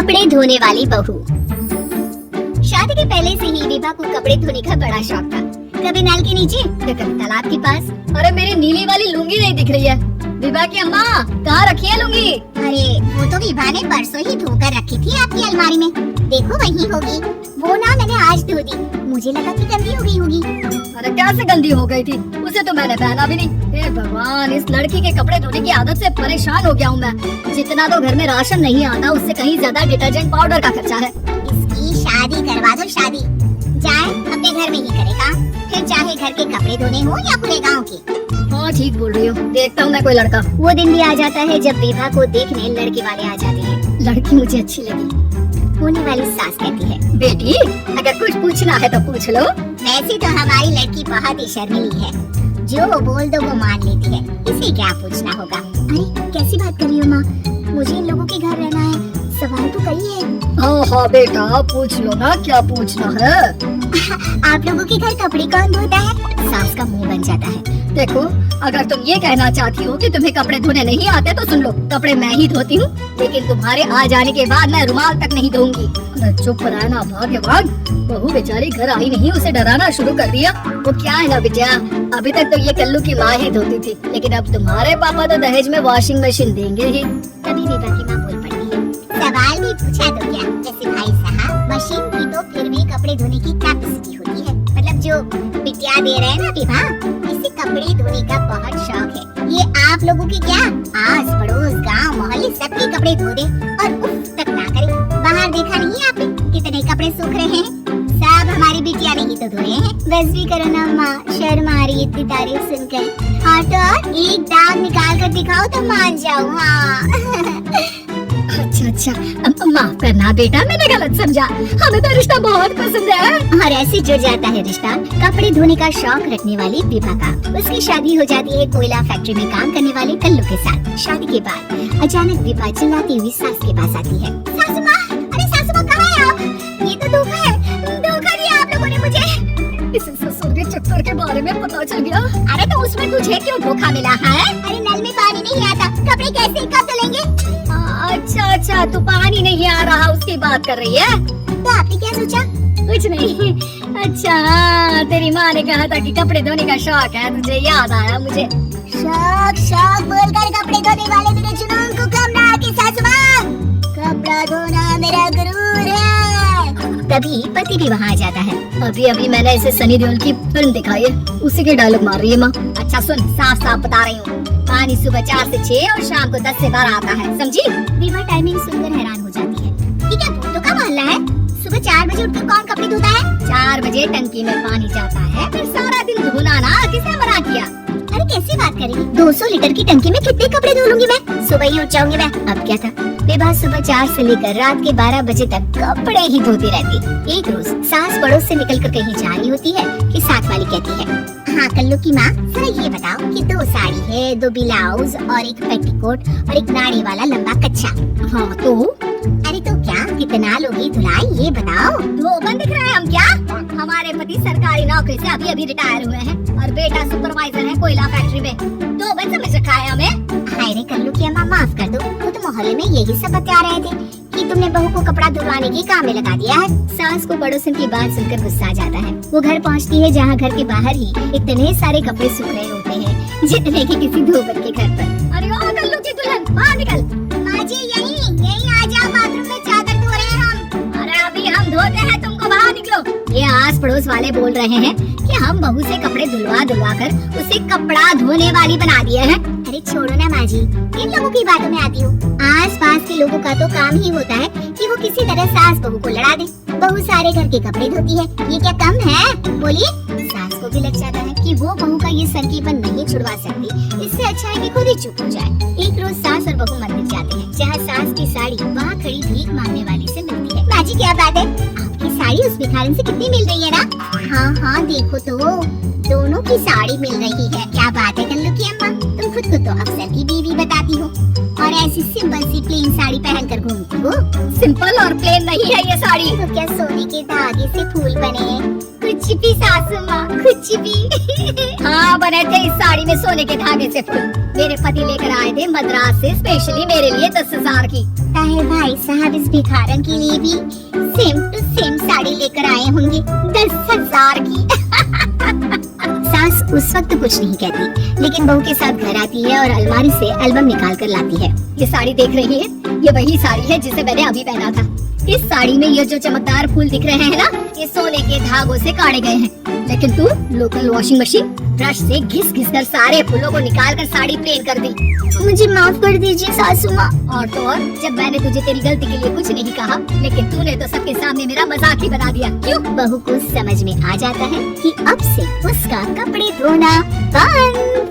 कपड़े धोने वाली बहू। शादी के पहले से ही विभा को कपड़े धोने का बड़ा शौक था। कभी नल के नीचे तो कभी तालाब के पास। अरे मेरी नीली वाली लुंगी नहीं दिख रही है। विभा की अम्मा कहाँ रखी है लुंगी? अरे वो तो विभा ने परसों ही धोकर रखी थी आपकी अलमारी में। देखो वही होगी। वो ना मैंने आज धो दी, मुझे लगा कि गंदी हो गई होगी। अरे कैसे गंदी हो गई थी? उसे तो मैंने पहना भी नहीं। हे भगवान, इस लड़की के कपड़े धोने की आदत से परेशान हो गया हूँ मैं। जितना तो घर में राशन नहीं आता उससे कहीं ज्यादा डिटर्जेंट पाउडर का खर्चा है। इसकी शादी करवा दो, शादी जाए अपने घर में ही करेगा, फिर चाहे घर के कपड़े धोने हो या पूरे गांव के। हाँ ठीक बोल रही हो। देखता हूँ मैं कोई लड़का। वो दिन भी आ जाता है जब विभा को देखने लड़के वाले आ जाते हैं। लड़की मुझे अच्छी लगी। होने वाली सास कहती है, बेटी अगर कुछ पूछना है तो पूछ लो। वैसे तो हमारी लड़की बहुत ही शर्मीली है, जो बोल दो वो मान लेती है, इसे क्या पूछना होगा। अरे कैसी बात कर रही हो माँ, मुझे इन लोगों के घर रहना है, सवाल तो करिए। हाँ हाँ बेटा पूछ लो ना, क्या पूछना है। आप लोगों के घर कपड़े कौन धोता है? सास का मुंह बन जाता है। देखो अगर तुम ये कहना चाहती हो कि तुम्हें कपड़े धोने नहीं आते तो सुन लो, कपड़े मैं ही धोती हूँ, लेकिन तुम्हारे आ जाने के बाद मैं रुमाल तक नहीं धोऊंगी। अरे चुप रहना भाग्यवान, बहू बेचारी घर आई नहीं, उसे डराना शुरू कर दिया। वो क्या है ना बिटिया, अभी तक तो ये कल्लू की माँ ही धोती थी, लेकिन अब तुम्हारे पापा तो दहेज में वॉशिंग मशीन देंगे ही। तभी विभा की माँ बोल पड़ती है, सवाल भी पूछा तो क्या, जैसे भाई साहब मशीन की तो फिर भी कपड़े धोने की कैपेसिटी होती है, मतलब जो बिटिया दे रहे हैं ना विभा, इसे कपड़े धोने का बहुत शौक है। ये आप लोगों के क्या आस पड़ोस गांव मोहल्ले सबके कपड़े धो दे और उफ तक ना करे। बाहर देखा नहीं आपने कितने कपड़े सूख रहे हैं? सब हमारी बिटिया ने ही तो धोए हैं। बस भी करो ना माँ, शर्म आ रही इतनी तारीफ सुनकर। हाँ तो एक दाग निकाल कर दिखाओ तो मान जाऊँ। हाँ अच्छा माफ करना बेटा, मैंने गलत समझा, हमें तो रिश्ता बहुत पसंद है। और ऐसे जुड़ जाता है रिश्ता कपड़े धोने का शौक रखने वाली विभा का। उसकी शादी हो जाती है कोयला फैक्ट्री में काम करने वाले कल्लू के साथ। शादी के बाद अचानक विभा चिल्लाती हुई सास के पास आती है, सासू माँ, अरे सासू माँ कहाँ है आप? ये तो धोखा है, धोखा दिया आप लोगों ने मुझे। इस ससुर के चक्कर के बारे में पता चल गया। अरे तो उसमें तुझे क्यों धोखा मिला है? अरे नल में पानी नहीं आता, कपड़े कैसे कब धुलेंगे? अच्छा तू पानी नहीं आ रहा उसकी बात कर रही है। तो आपने क्या सोचा? कुछ नहीं। अच्छा तेरी माँ ने कहा था कि कपड़े धोने का शौक है, तुझे याद आया मुझे। शौक बोलकर कपड़े धोने वाले मेरे जुनून को कम ना आके सासू माँ, कपड़ा धोना मेरा गुरूर है। तभी पति भी वहाँ आ जाता है। अभी मैंने इसे सनी देओल की फिल्म दिखाई है, उसी के डायलॉग मार रही है माँ। अच्छा सुन, साफ साफ बता रही हूँ, पानी सुबह 4 से 6 और शाम को 10 से 12 आता है, समझी? विभा टाइमिंग सुनकर हैरान हो जाती है। ये क्या भूतों का मोहल्ला है? सुबह 4 बजे उठकर कौन कपड़े धोता है? 4 बजे टंकी में पानी जाता है, फिर सारा दिन धोना ना, किसने मना किया? अरे कैसी बात करेगी, 200 लीटर की टंकी में कितने कपड़े धो लूंगी मैं? सुबह ही उठ जाऊंगी मैं। अब क्या था, विभा सुबह 4 से लेकर रात के 12 बजे तक कपड़े ही धोती रहती। एक रोज सास पड़ोस से निकलकर कहीं जा रही होती है कि साथ वाली कहती है, हाँ कल्लू की माँ, जरा ये बताओ कि 2 साड़ी है, 2 ब्लाउज और एक पेटीकोट और एक नाड़ी वाला लंबा कच्छा। हाँ तो? अरे तो क्या, कितना लोगी धुलाई ये बताओ। धोबन दिख रहे हैं हम क्या? हमारे पति सरकारी नौकरी से अभी रिटायर हुए हैं और बेटा सुपरवाइजर है कोयला फैक्ट्री में। धोबन समझ रखा है हमें। हाय रे कल्लू की अम्मा, माफ कर दो, वो तो मोहल्ले में यही सब बता रहे थे कि तुमने बहू को कपड़ा धुलवाने के काम में लगा दिया है। सास को पड़ोसन की बात सुनकर गुस्सा आ जाता है। वो घर पहुंचती है जहाँ घर के बाहर ही इतने सारे कपड़े सूख रहे होते हैं जितने कि किसी धोबन के घर पर। अरे ओ कल्लू की दुल्हन बाहर निकल। माँ जी यही आ जाओ, बाथरूम में चादर धो रहे हैं हम। अरे अभी हम धोते हैं, तुमको बाहर निकलो। ये आस पड़ोस वाले बोल रहे हैं कि हम बहू से कपड़े धुलवा कर उसे कपड़ा धोने वाली बना दिए हैं। अरे छोड़ो ना माँ जी, इन लोगों की बातों में आती हूँ। आस पास के लोगों का तो काम ही होता है कि वो किसी तरह सास बहू को लड़ा दे। बहू सारे घर के कपड़े धोती है, ये क्या कम है? बोलिए। सास को भी लग जाता है कि वो बहू का ये संकीपन नहीं छुड़वा सकती, इससे अच्छा है कि खुद ही चुप हो जाए। एक रोज सास और बहू मंदिर जाते हैं, जहाँ सास की साड़ी वहाँ खड़ी भीख मांगने वाली से मिलती है। माँ जी क्या बात है, आपकी साड़ी उस भिखारन से कितनी मिल रही है ना? हाँ देखो तो दोनों की साड़ी मिल रही है। क्या बात है कल्लू की अम्मा, तुम खुद को तो अफसर की बीवी बताती हो और ऐसी सिंपल सी प्लेन साड़ी पहनकर घूमती हो। सिंपल और प्लेन नहीं है ये साड़ी। तो क्या सोने के धागे से फूल बने हैं? कुछ भी सासू माँ, कुछ भी। हाँ बने थे इस साड़ी में सोने के धागे से फूल। मेरे पति लेकर आए थे मद्रास से स्पेशली मेरे लिए 10,000 की। है भाई साहब इस भिखारन के लिए भी सेम टू सेम साड़ी लेकर आए होंगे 10,000 की। सास उस वक्त कुछ नहीं कहती, लेकिन बहू के साथ घर आती है और अलमारी से एल्बम निकाल कर लाती है। ये साड़ी देख रही है, ये वही साड़ी है जिसे मैंने अभी पहना था। इस साड़ी में ये जो चमकदार फूल दिख रहे हैं ना, ये सोने के धागों से काटे गए हैं। लेकिन तू लोकल वॉशिंग मशीन ब्रश से घिस घिस कर सारे फूलों को निकाल कर साड़ी प्लेन कर दी। मुझे माफ कर दीजिए सासू माँ। और तो और, जब मैंने तुझे तेरी गलती के लिए कुछ नहीं कहा, लेकिन तूने तो सबके सामने मेरा मजाक ही बना दिया। क्यों? बहू को समझ में आ जाता है कि अब से उसका कपड़े धोना बंद।